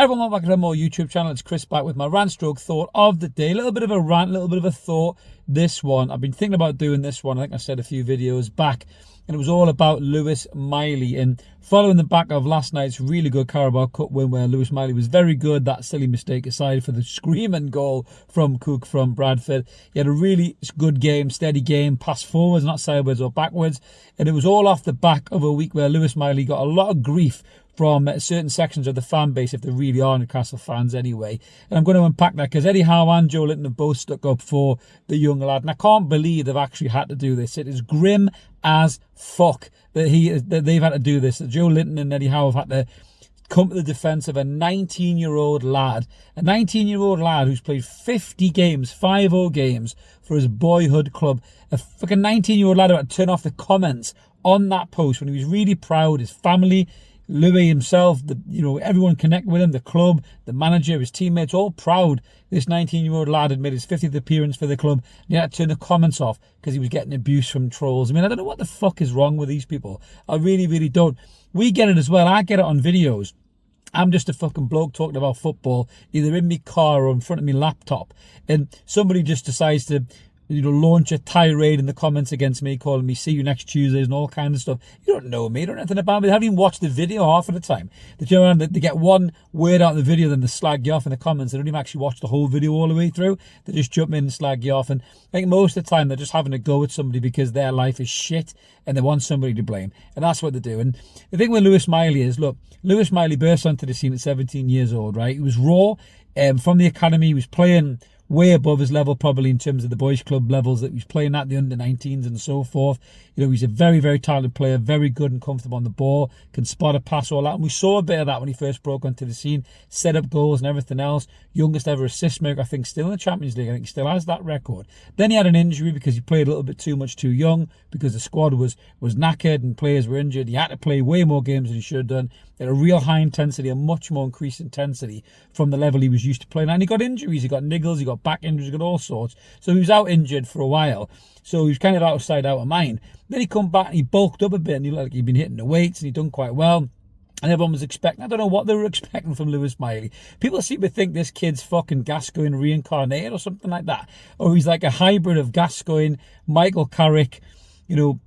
Hi everyone, welcome back to the More YouTube channel. It's Chris back with my rant stroke thought of the day. A little bit of a rant, a little bit of a thought. This one, I've been thinking about doing this one. I think I said a few videos back. And it was all about Lewis Miley. And following the back of last night's really good Carabao Cup win where Lewis Miley was very good, that silly mistake aside for the screaming goal from Cook from Bradford. He had a really good game, steady game, pass forwards, not sideways or backwards. And it was all off the back of a week where Lewis Miley got a lot of grief from certain sections of the fan base, if they really are Newcastle fans anyway. And I'm going to unpack that because Eddie Howe and Joelinton have both stuck up for the young lad. And I can't believe they've actually had to do this. It is grim as fuck that they've had to do this. That Joelinton and Eddie Howe have had to come to the defence of a 19-year-old lad. A 19-year-old lad who's played 50 games, 50 games for his boyhood club. A fucking 19-year-old lad who had to turn off the comments on that post when he was really proud. His family, Louis himself, everyone connected with him, the club, the manager, his teammates, all proud. This 19-year-old lad had made his 50th appearance for the club. And he had to turn the comments off because he was getting abuse from trolls. I mean, I don't know what the fuck is wrong with these people. I really, really don't. We get it as well. I get it on videos. I'm just a fucking bloke talking about football, either in my car or in front of my laptop. And somebody just decides to launch a tirade in the comments against me, calling me see you next Tuesdays and all kinds of stuff. You don't know me, you don't know anything about me. They haven't even watched the video half of the time. They get one word out of the video, then they slag you off in the comments. They don't even actually watch the whole video all the way through. They just jump in and slag you off. And I think most of the time they're just having a go at somebody because their life is shit and they want somebody to blame. And that's what they do. And the thing with Lewis Miley is, look, Lewis Miley burst onto the scene at 17 years old, right? He was raw from the academy. He was playing way above his level, probably in terms of the boys' club levels that he was playing at, the under-19s and so forth. He's a very, very talented player, very good and comfortable on the ball, can spot a pass, all that. And we saw a bit of that when he first broke onto the scene, set up goals and everything else. Youngest ever assist maker, I think, still in the Champions League. I think he still has that record. Then he had an injury because he played a little bit too much too young, because the squad was knackered and players were injured. He had to play way more games than he should have done. At a real high intensity, a much more increased intensity from the level he was used to playing. And he got injuries, he got niggles, he got back injuries, he got all sorts. So he was out injured for a while. So he was kind of out of sight, out of mind. Then he come back and he bulked up a bit and he'd been hitting the weights and he'd done quite well. And everyone was expecting, I don't know what they were expecting from Lewis Miley. People seem to think this kid's fucking Gascoigne reincarnated or something like that. Or he's like a hybrid of Gascoigne, Michael Carrick,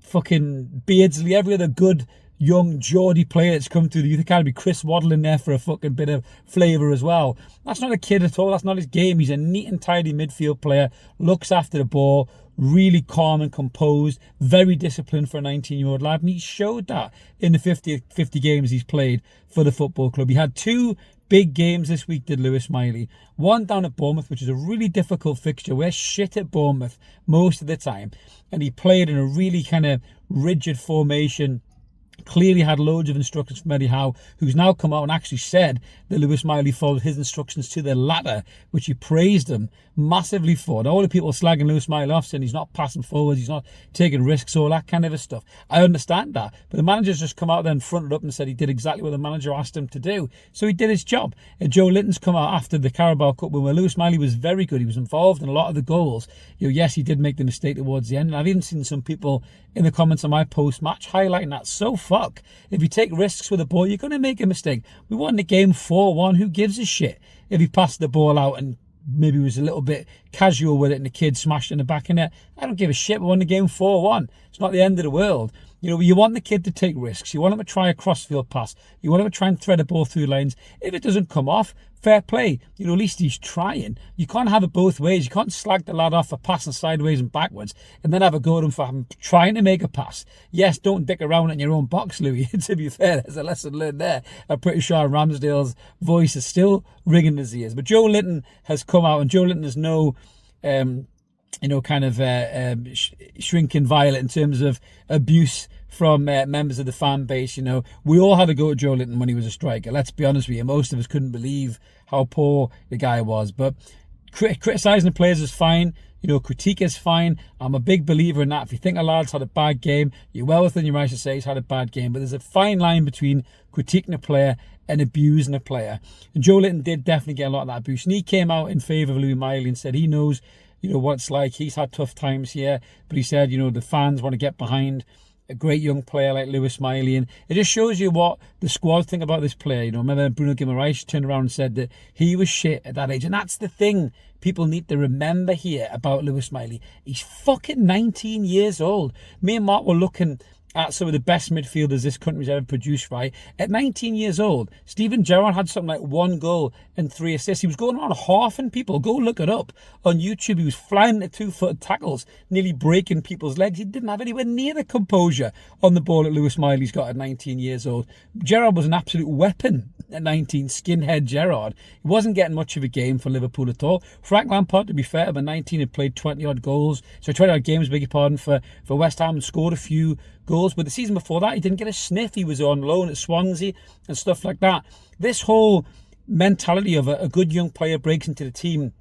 fucking Beardsley, every other good young Geordie player that's come through the youth academy. Chris Waddle in there for a fucking bit of flavour as well. That's not a kid at all. That's not his game. He's a neat and tidy midfield player, looks after the ball, really calm and composed, very disciplined for a 19-year-old lad. And he showed that in the 50 games he's played for the football club. He had two big games this week, did Lewis Miley. One down at Bournemouth, which is a really difficult fixture. We're shit at Bournemouth most of the time. And he played in a really kind of rigid formation. Clearly had loads of instructions from Eddie Howe, who's now come out and actually said that Lewis Miley followed his instructions to the latter, which he praised him massively for. And all the people slagging Lewis Miley off, saying he's not passing forwards, he's not taking risks, all that kind of stuff. I understand that. But the manager's just come out there and fronted up and said he did exactly what the manager asked him to do. So he did his job. And Joelinton's come out after the Carabao Cup win where Lewis Miley was very good. He was involved in a lot of the goals. Yes, he did make the mistake towards the end. And I've even seen some people in the comments on my post-match highlighting that. So fuck. If you take risks with the ball, you're going to make a mistake. We won the game 4-1. Who gives a shit if he passed the ball out and maybe was a little bit casual with it and the kid smashed in the back of it? I don't give a shit. We won the game 4-1. It's not the end of the world. You want the kid to take risks. You want him to try a crossfield pass. You want him to try and thread a ball through lanes. If it doesn't come off, fair play. At least he's trying. You can't have it both ways. You can't slag the lad off for passing sideways and backwards and then have a go at him for trying to make a pass. Yes, don't dick around in your own box, Louis. To be fair, there's a lesson learned there. I'm pretty sure Ramsdale's voice is still ringing in his ears. But Joelinton has come out, and Joelinton is no shrinking violet in terms of abuse from members of the fan base. We all had to go at Joelinton when he was a striker. Let's be honest with you. Most of us couldn't believe how poor the guy was. But criticising the players is fine. Critique is fine. I'm a big believer in that. If you think a lad's had a bad game, you're well within your rights to say he's had a bad game. But there's a fine line between critiquing a player and abusing a player. And Joelinton did definitely get a lot of that abuse. And he came out in favour of Lewis Miley and said he knows what it's like. He's had tough times here. But he said, the fans want to get behind a great young player like Lewis Miley, and it just shows you what the squad think about this player. You know, remember Bruno Guimaraes turned around and said that he was shit at that age, and that's the thing people need to remember here about Lewis Miley. He's fucking 19 years old. Me and Mark were looking at some of the best midfielders this country's ever produced, right? At 19 years old, Steven Gerrard had something like 1 goal and 3 assists. He was going around halving people. Go look it up on YouTube. He was flying into 2-footed tackles, nearly breaking people's legs. He didn't have anywhere near the composure on the ball that Lewis Miley's got at 19 years old. Gerrard was an absolute weapon at 19, skinhead Gerrard. He wasn't getting much of a game for Liverpool at all. Frank Lampard, to be fair, at 19 had played 20-odd goals. So 20-odd games, beg your pardon, for West Ham, and scored a few goals. But the season before that, he didn't get a sniff. He was on loan at Swansea and stuff like that. This whole mentality of a good young player breaks into the team,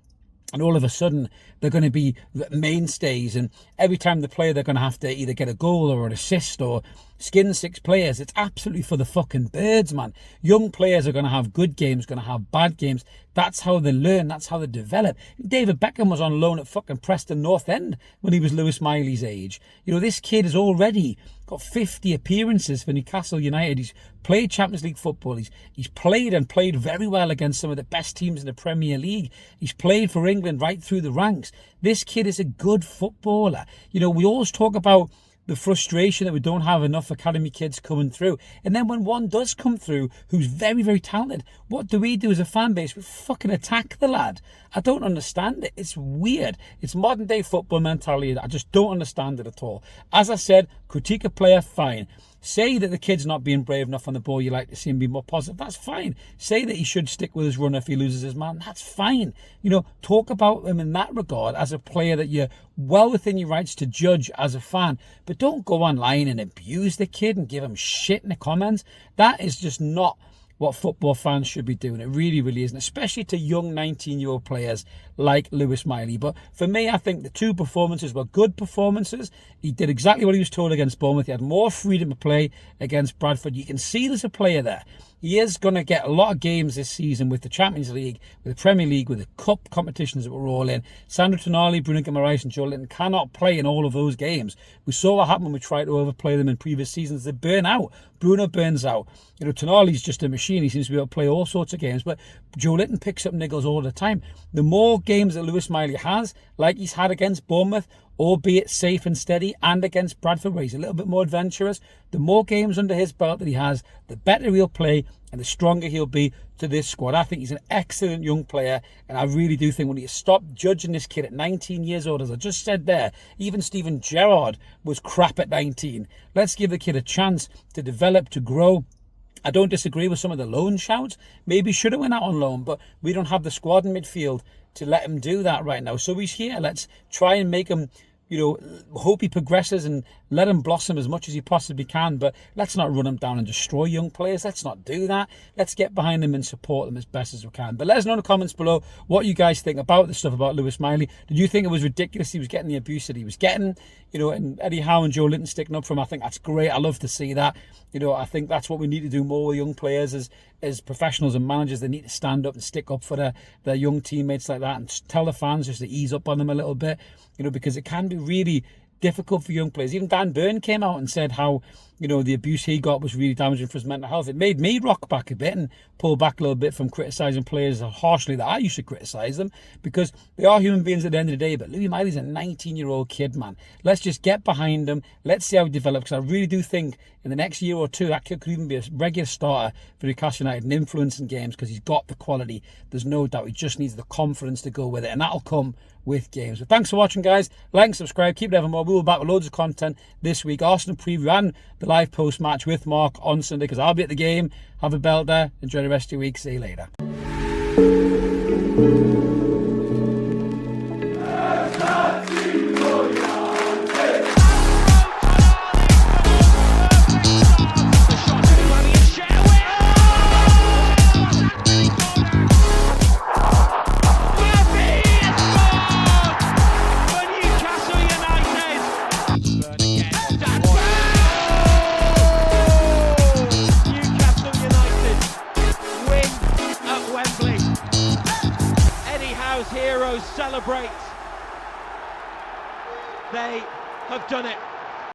and all of a sudden they're going to be mainstays, and every time they play they're going to have to either get a goal or an assist or skin 6 players. It's absolutely for the fucking birds, man. Young players are going to have good games, going to have bad games. That's how they learn. That's how they develop. David Beckham was on loan at fucking Preston North End when he was Lewis Miley's age. You know, this kid has already got 50 appearances for Newcastle United. He's played Champions League football. He's played and played very well against some of the best teams in the Premier League. He's played for England right through the ranks. This kid is a good footballer. You know, we always talk about the frustration that we don't have enough academy kids coming through. And then when one does come through who's very, very talented, what do we do as a fan base? We fucking attack the lad. I don't understand it. It's weird. It's modern day football mentality. I just don't understand it at all. As I said, critique a player, fine. Say that the kid's not being brave enough on the ball, you like to see him be more positive, that's fine. Say that he should stick with his runner if he loses his man, that's fine. You know, talk about him in that regard as a player that you're well within your rights to judge as a fan. But don't go online and abuse the kid and give him shit in the comments. That is just not what football fans should be doing. It really, really isn't, especially to young 19-year-old players like Lewis Miley. But for me, I think the 2 performances were good performances. He did exactly what he was told against Bournemouth. He had more freedom to play against Bradford. You can see there's a player there. He is going to get a lot of games this season with the Champions League, with the Premier League, with the cup competitions that we're all in. Sandro Tonali, Bruno Guimaraes and Joelinton cannot play in all of those games. We saw what happened when we tried to overplay them in previous seasons. They burn out. Bruno burns out. You know, Tonali's just a machine. He seems to be able to play all sorts of games, but Joelinton picks up niggles all the time. The more games that Lewis Miley has, like he's had against Bournemouth, albeit safe and steady, and against Bradford, where he's a little bit more adventurous, the more games under his belt that he has, the better he'll play and the stronger he'll be to this squad. I think he's an excellent young player, and I really do think we need to stop judging this kid at 19 years old. As I just said there, even Steven Gerrard was crap at 19. Let's give the kid a chance to develop, to grow. I don't disagree with some of the loan shouts. Maybe should have went out on loan, but we don't have the squad in midfield to let him do that right now. So he's here. Let's try and make him, you know, hope he progresses and let him blossom as much as he possibly can. But let's not run him down and destroy young players. Let's not do that. Let's get behind them and support them as best as we can. But let us know in the comments below what you guys think about the stuff about Lewis Miley. Did you think it was ridiculous he was getting the abuse that he was getting? You know, and Eddie Howe and Joelinton sticking up for him. I think that's great. I love to see that. You know, I think that's what we need to do more with young players as professionals and managers. They need to stand up and stick up for their young teammates like that, and tell the fans just to ease up on them a little bit, you know, because it can be really difficult for young players. Even Dan Burn came out and said how, you know, the abuse he got was really damaging for his mental health. It made me rock back a bit and pull back a little bit from criticising players harshly that I used to criticise them, because they are human beings at the end of the day. But Louis Miley's a 19-year-old kid, man. Let's just get behind him. Let's see how he develops, because I really do think in the next year or two that kid could even be a regular starter for Newcastle United and influencing games, because he's got the quality. There's no doubt. He just needs the confidence to go with it, and that'll come with games. But thanks for watching, guys. Like and subscribe. Keep it ever more. We'll be back with loads of content this week. Arsenal preview and the live post-match with Mark on Sunday, because I'll be at the game. Have a belter. Enjoy the rest of your week. See you later. Heroes celebrate. They have done it.